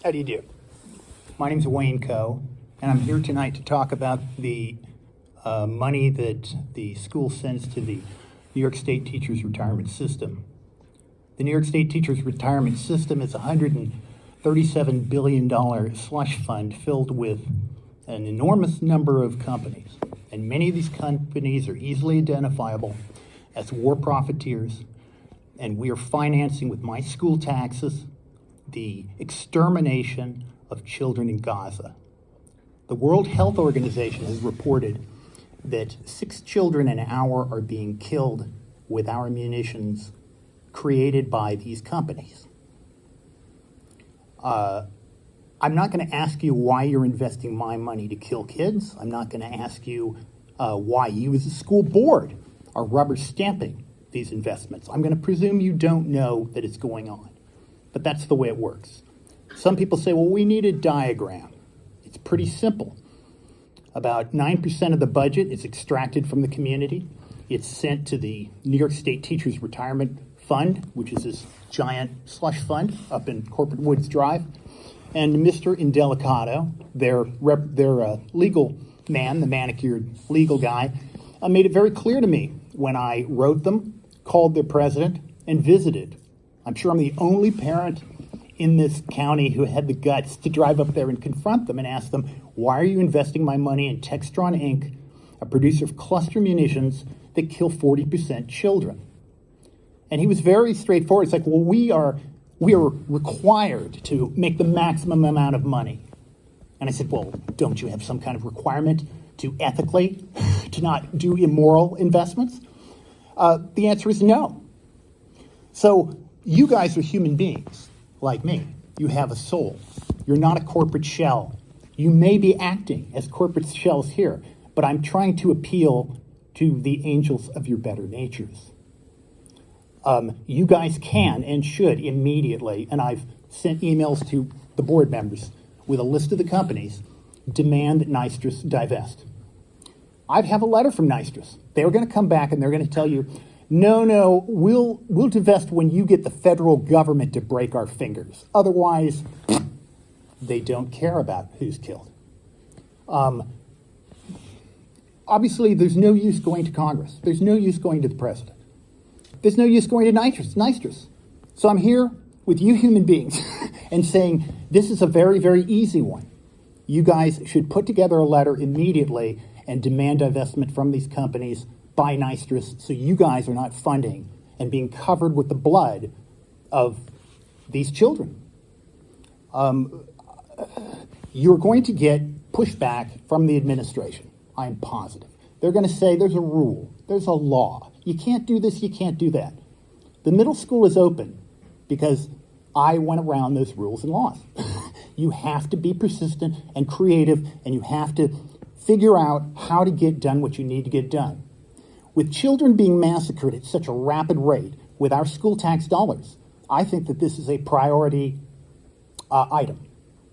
How do you do? My name's Wayne Coe, and I'm here tonight to talk about the money that the school sends to the New York State Teachers Retirement System. The New York State Teachers Retirement System is a $137 billion slush fund filled with an enormous number of companies, and many of these companies are easily identifiable as war profiteers, and we are financing with my school taxes the extermination of children in Gaza. The World Health Organization has reported that 6 children an hour are being killed with our munitions created by these companies. I'm not going to ask you why you're investing my money to kill kids. I'm not going to ask you why you as a school board are rubber stamping these investments. I'm going to presume you don't know that it's going on, but that's the way it works. Some people say, well, we need a diagram. It's pretty simple. About 9% of the budget is extracted from the community. It's sent to the New York State Teachers Retirement Fund, which is this giant slush fund up in Corporate Woods Drive. And Mr. Indelicato, their legal man, the manicured legal guy, made it very clear to me when I wrote them, called their president, and visited. I'm sure I'm the only parent in this county who had the guts to drive up there and confront them and ask them, why are you investing my money in Textron Inc., a producer of cluster munitions that kill 40% children? And he was very straightforward. It's like, well, we are required to make the maximum amount of money. And I said, well, don't you have some kind of requirement to ethically, to not do immoral investments? The answer is no. So you guys are human beings like me. You have a soul. You're not a corporate shell. You may be acting as corporate shells here, but I'm trying to appeal to the angels of your better natures. You guys can and should immediately, and I've sent emails to the board members with a list of the companies, demand that Nystris divest. I have a letter from Nystris. They're going to come back and they're going to tell you, no, we'll divest when you get the federal government to break our fingers. Otherwise, they don't care about who's killed. Obviously, there's no use going to Congress. There's no use going to the president. There's no use going to Nystris. So I'm here with you human beings and saying this is a very, very easy one. You guys should put together a letter immediately and demand divestment from these companies by Nystris so you guys are not funding and being covered with the blood of these children. You're going to get pushback from the administration. I'm positive. They're going to say there's a rule, there's a law. You can't do this, you can't do that. The middle school is open because I went around those rules and laws. You have to be persistent and creative, and you have to figure out how to get done what you need to get done. With children being massacred at such a rapid rate with our school tax dollars, I think that this is a priority item,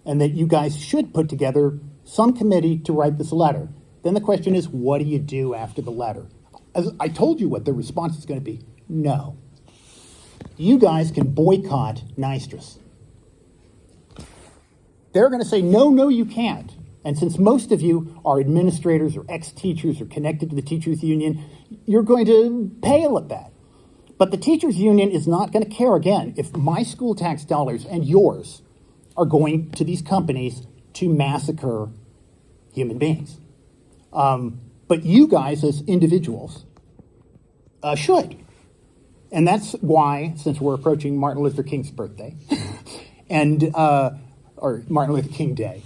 and that you guys should put together some committee to write this letter. Then the question is, what do you do after the letter? As I told you what the response is going to be. No. You guys can boycott Nystris. They're going to say, no, you can't. And since most of you are administrators or ex-teachers or connected to the teachers union, you're going to pale at that. But the teachers union is not going to care again if my school tax dollars and yours are going to these companies to massacre human beings. But you guys as individuals should. And that's why, since we're approaching Martin Luther King's birthday, or Martin Luther King Day,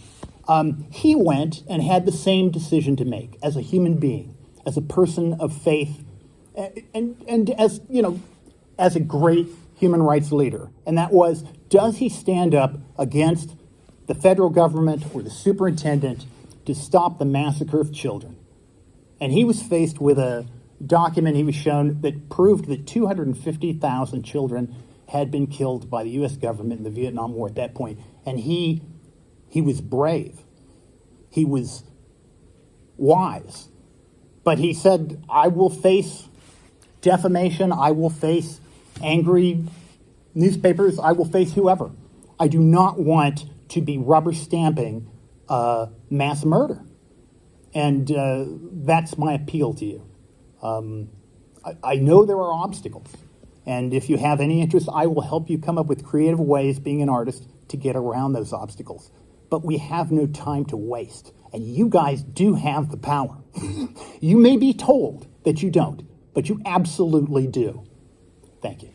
he went and had the same decision to make as a human being, as a person of faith, and as, as a great human rights leader. And that was, does he stand up against the federal government or the superintendent to stop the massacre of children? And he was faced with a document he was shown that proved that 250,000 children had been killed by the U.S. government in the Vietnam War at that point. And he was brave. He was wise. But he said, I will face defamation. I will face angry newspapers. I will face whoever. I do not want to be rubber stamping mass murder. And that's my appeal to you. I know there are obstacles. And if you have any interest, I will help you come up with creative ways, being an artist, to get around those obstacles. But we have no time to waste. And you guys do have the power. You may be told that you don't, but you absolutely do. Thank you.